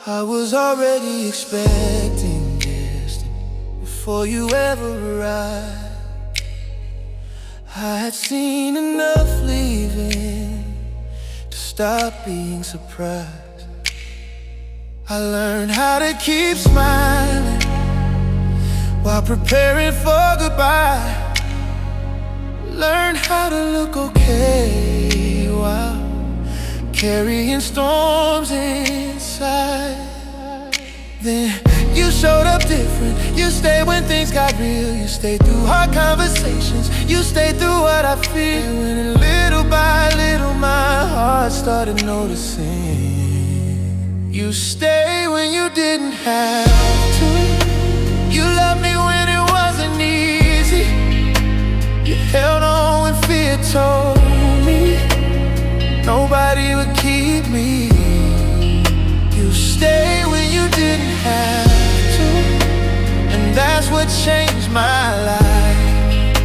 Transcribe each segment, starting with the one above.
I was already expecting this before you ever arrived. I had seen enough leaving to stop being surprised. I learned how to keep smiling while preparing for goodbye. Learned how to look okay while carrying storms inside. Then you showed up different. You stayed when things got real. You stayed through hard conversations. You stayed through what I feel. And little by little my heart started noticing. You stayed when you didn't have to. You loved me when it wasn't easy. You held on when fear told me nobody would keep me. You stayed when you didn't have to, and that's what changed my life.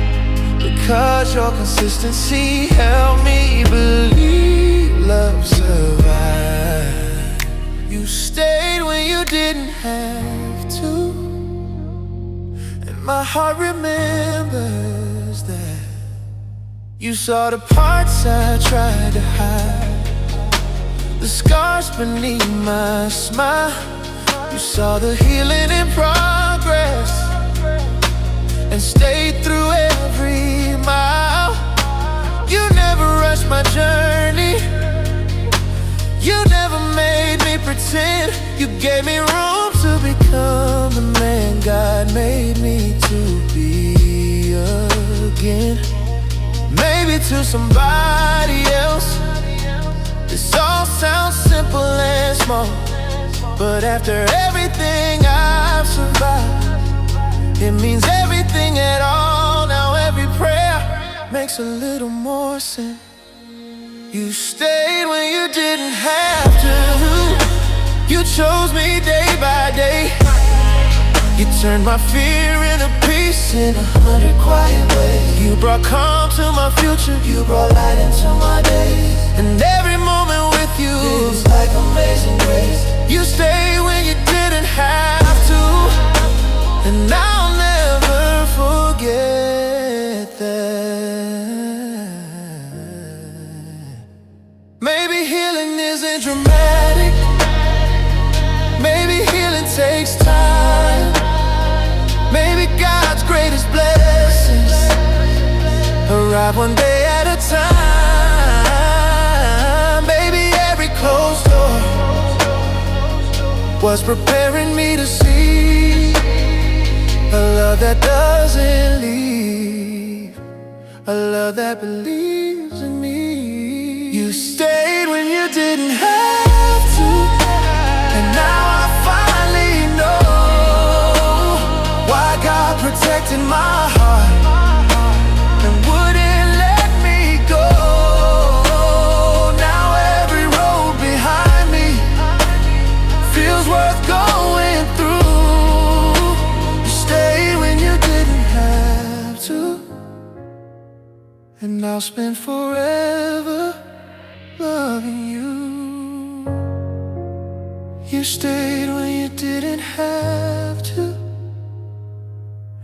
Because your consistency helped me believe love survived. You stayed when you didn't have to, and my heart remembers that. You saw the parts I tried to hide, the scars beneath my smile. You saw the healing in progress and stayed through every mile. You never rushed my journey. You never made me pretend. You gave me room to become the man God made me to be again. Maybe to somebody else this all sounds simple and small, but after everything I've survived, it means everything at all. Now every prayer makes a little more sense. You stayed when you didn't have to. You chose me day by day. You turned my fear into peace in 100 quiet ways. You brought calm to my future. You brought light into my days. And every moment with you is like amazing grace. You stayed when you didn't have to, and I'll never forget that. Maybe healing isn't dramatic. Maybe healing takes time. Maybe God's greatest blessings arrive one day at a time. Maybe every closed door was preparing me to see a love that doesn't leave, a love that believes in me. You stayed when you didn't have to, and now I finally know why God protected my heart and wouldn't let me go. Now every road behind me feels worth going through. You stayed when you didn't have to, and I'll spend forever loving you. You stayed when you didn't have to,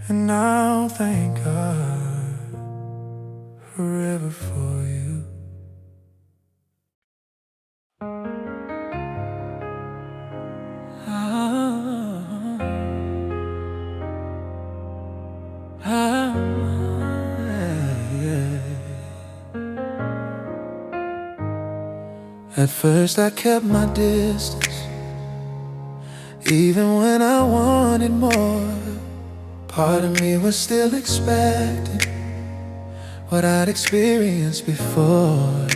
and I'll thank God forever for you. At first I kept my distance, even when I wanted more. Part of me was still expecting what I'd experienced before.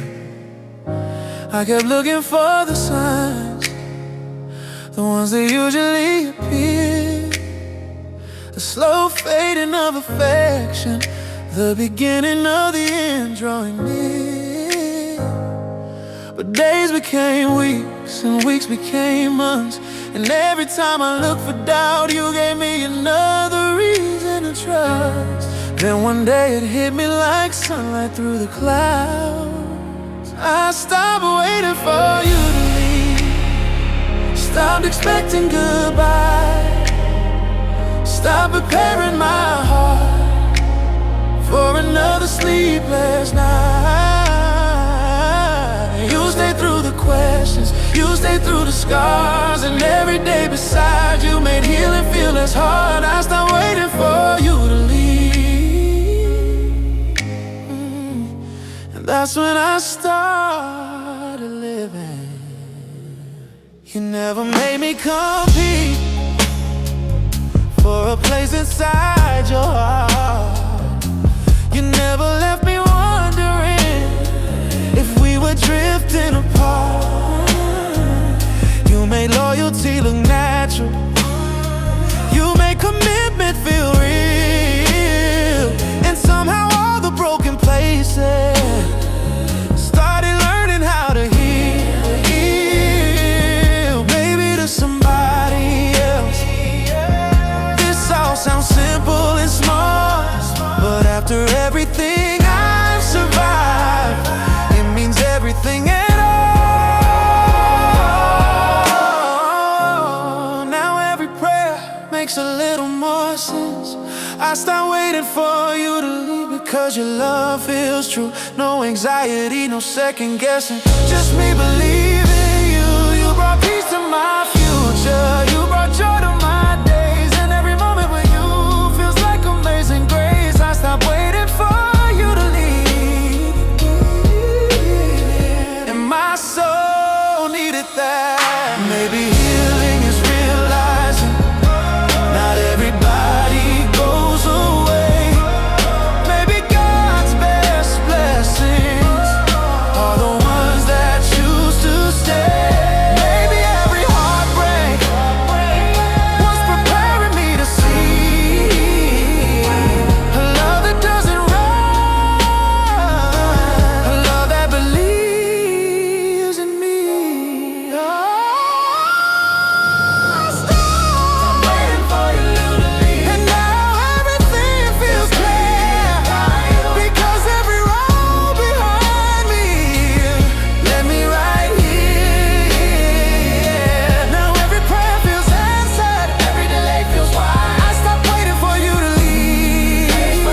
I kept looking for the signs, the ones that usually appear. The slow fading of affection, the beginning of the end drawing near. But days became weeks and weeks became months, and every time I looked for doubt, you gave me another reason to trust. Then one day it hit me like sunlight through the clouds. I stopped waiting for you to leave, stopped stopped expecting goodbye. Stop preparing my heart for another sleepless night. You stay through the questions, you stay through the scars, and every day beside you made healing feel less hard. I stopped waiting for you to leave, and that's when I started living. You never made me compete for a place inside your heart. You never left me wondering if we were drifting apart. You made loyalty look natural. You made commitment feel real. And somehow all the broken places started learning how to heal. Maybe to somebody else this all sounds simple and small, but after everything I've survived, it means everything at all. Now every prayer makes a little more sense. I stopped waiting for you to leave because your love feels true. No anxiety, no second guessing, just me believing you. You brought peace to my future, you brought joy to my days, and every moment with you feels like amazing grace. I stopped waiting for you to leave, and my soul needed that. Maybe healing is realizing not everybody goes away. Maybe God's best blessings are the ones that choose to stay. Maybe every heartbreak was preparing me to see a love that doesn't run, a love that believes in me. Oh, I stopped waiting for you to leave, and now everything feels clear because every road behind me led me right here. Now every prayer feels answered, every delay feels wide. I stopped waiting for you to leave,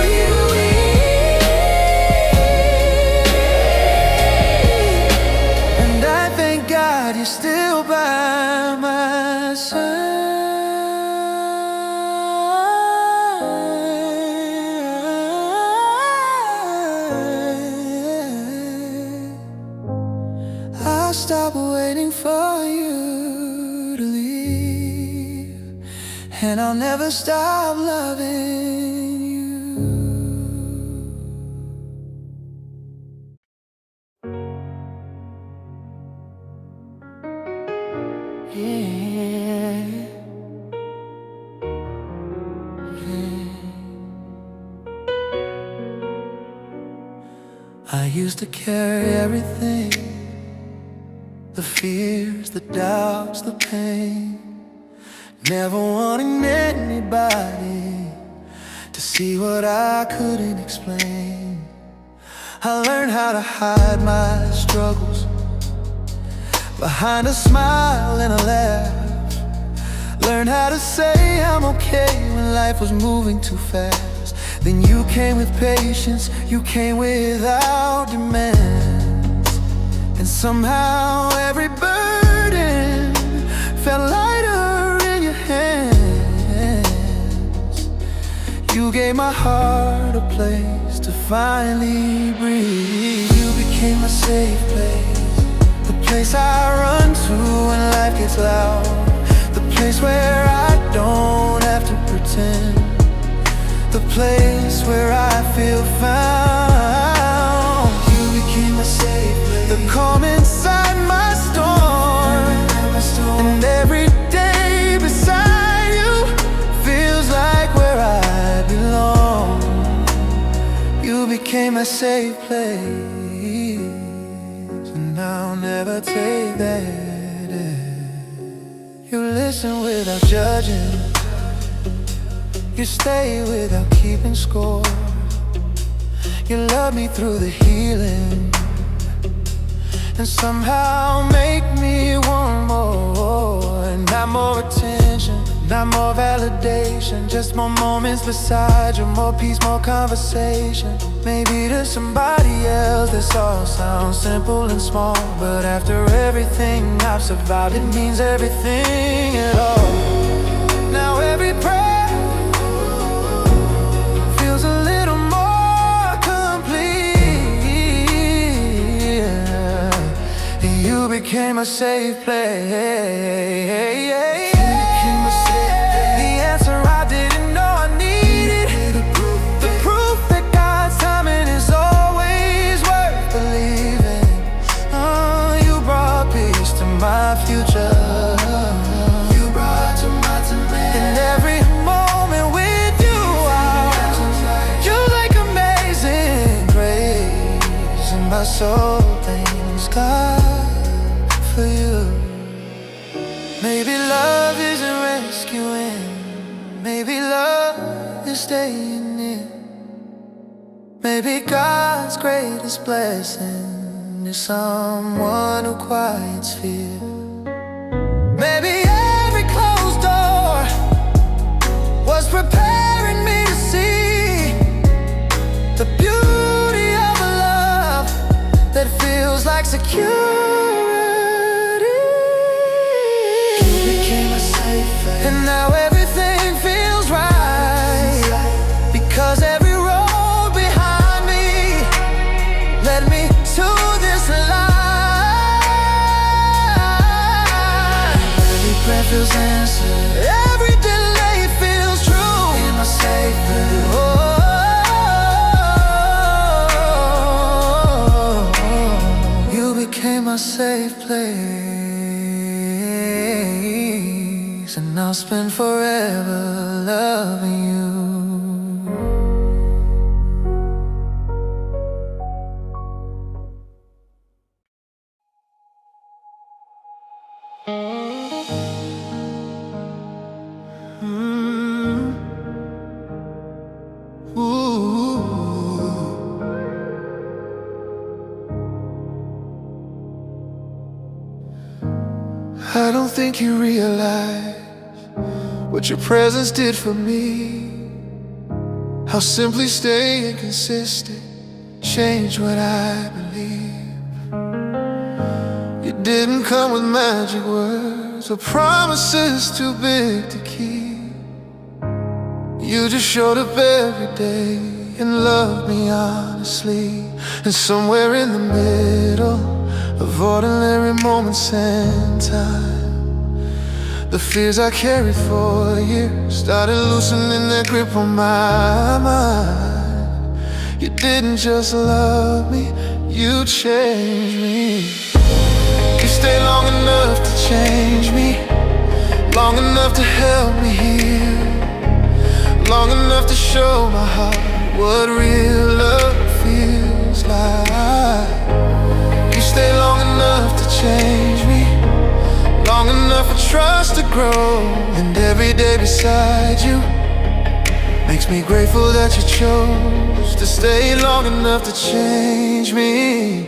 and I thank God you're still by my side. I stopped waiting for you to leave, and I'll never stop loving you. Yeah. I used to carry everything, the fears, the doubts, the pain, never wanting anybody to see what I couldn't explain. I learned how to hide my struggles behind a smile and a laugh. Learned how to say I'm okay when life was moving too fast. Then you came with patience, you came without demands, and somehow every burden felt lighter in your hands. You gave my heart a place to finally breathe. You became a safe place, the place I run to when life gets loud, the place where I don't have to pretend, the place where I feel found. You became a safe place, the calm inside my storm, and every day beside you feels like where I belong. You became a safe place, and I'll never take that. You listen without judging, you stay without keeping score. You love me through the healing, and somehow make me want more. And Not more validation, just more moments beside you. More peace, more conversation. Maybe to somebody else this all sounds simple and small, but after everything I've survived, it means everything at all. Now every prayer feels a little more complete. You became a safe place. My future, you brought to my tonight. In every moment with you, you're like amazing grace, and my soul thanks God for you. Maybe love isn't rescuing, maybe love is staying near. Maybe God's greatest blessing is someone who quiets fear. Maybe every closed door was preparing me to see the beauty of a love that feels like security. You became a safe place, and now everything feels right, because every road behind me led me to this life. Every prayer feels answered, every delay feels true. In my safe place, you became my safe place, and I'll spend forever loving you. I don't think you realize what your presence did for me. How simply staying consistent changed what I believe. You didn't come with magic words or promises too big to keep. You just showed up every day and loved me honestly. And somewhere in the middle of ordinary moments and time, the fears I carried for years started loosening their grip on my mind. You didn't just love me, you changed me. You stayed long enough to change me, long enough to help me heal, long enough to show my heart what real love feels like. You stayed long enough to change me, long enough for trust to grow. And every day beside you makes me grateful that you chose to stay long enough to change me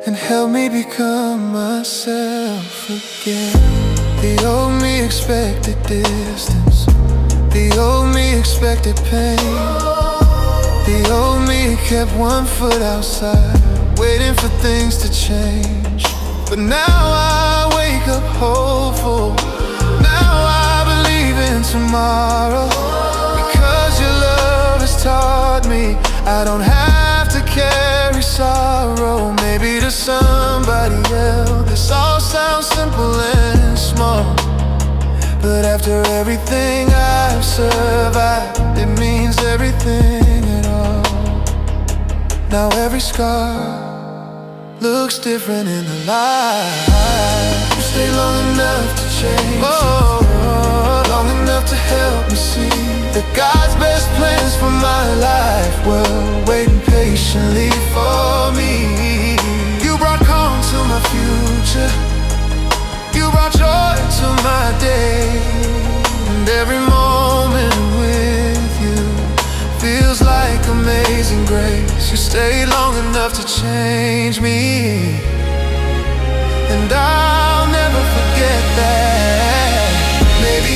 and help me become myself again. The old me expected distance, the old me expected pain, the old me kept one foot outside, waiting for things to change. But now I wake up hopeful, now I believe in tomorrow, because your love has taught me I don't have to carry sorrow. Maybe to somebody else this all sounds simple and small, but after everything I've survived, it means everything at all. Now every scar looks different in the light. You stay long enough to change, long enough to help me see that God's best plans for my life were waiting patiently for me. You brought calm to my future, you brought joy to my day, and every moment with you feels like amazing grace. You stayed long enough to change me, and I'll never forget that. Maybe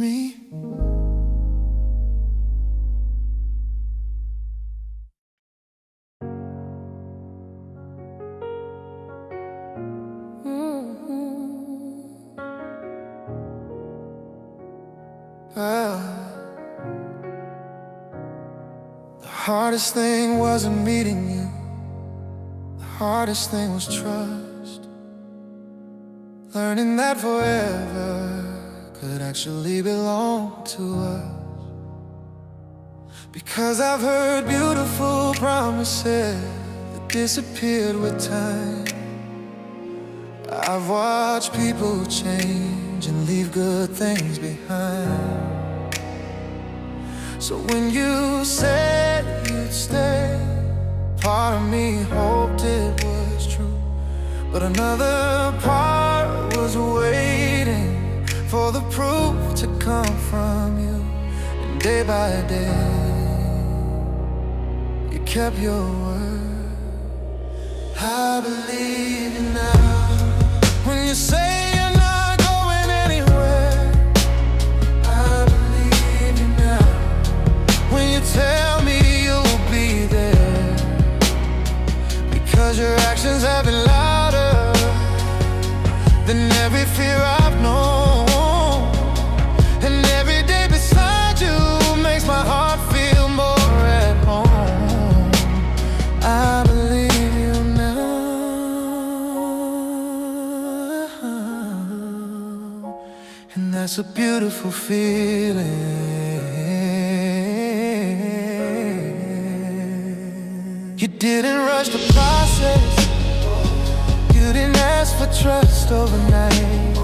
me. The hardest thing wasn't meeting you. The hardest thing was trust. Learning that forever could actually belong to us. Because I've heard beautiful promises that disappeared with time. I've watched people change and leave good things behind. So when you said you'd stay, part of me hoped it was true, but another part was waiting for the proof to come from you. And day by day, you kept your word. I believe you now. When you say you're not going anywhere, I believe you now. When you tell me you'll be there, because your actions have been louder than every fear I've known. And every day beside you makes my heart feel more at home. I believe you now, and that's a beautiful feeling. You didn't rush the process, you didn't ask for trust overnight.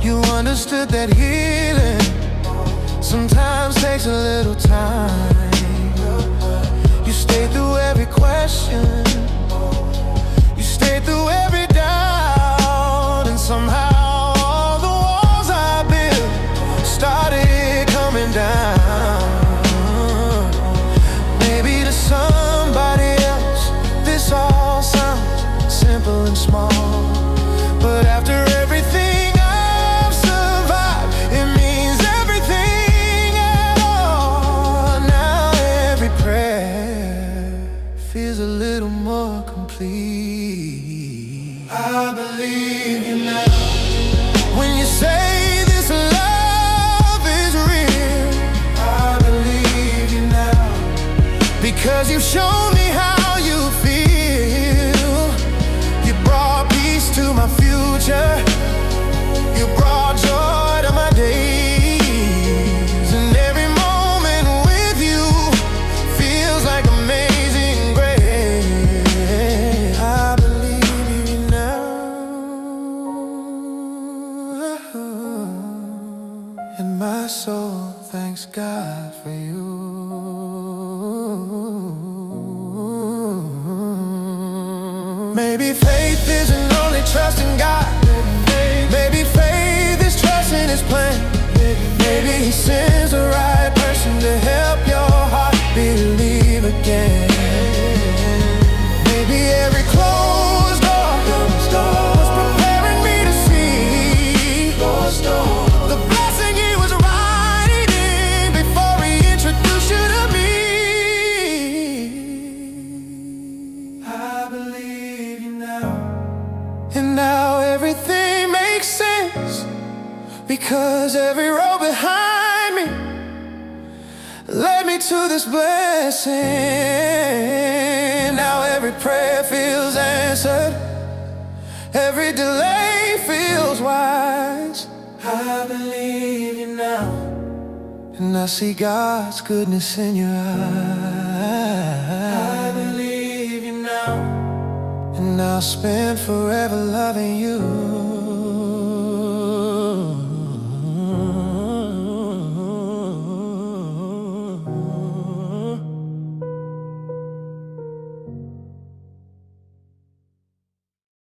You understood that healing sometimes takes a little time. You stayed through every question, you stayed through every doubt, and somehow all the walls I built started coming down. Maybe to somebody else this all sounds simple and small, but after everything I've survived, it means everything at all. Now every prayer feels a little more complete. I believe you now. When you say this love is real, I believe you now. Because you've shown me how you feel. You brought peace to my future, you brought joy to my days. And every moment with you feels like amazing grace. I believe you now, and my soul thanks God for you. Maybe faith isn't only trusting God. Maybe faith is trusting His plan. Maybe He sends the right person to help your heart believe again. Maybe every closed door was preparing me to see the blessing He was writing before He introduced you to me. I believe you now, and now everything makes sense, because every road behind me led me to this blessing. Now every prayer feels answered, every delay feels wise. I believe you now, and I see God's goodness in your eyes. I believe you now, and I'll spend forever loving you.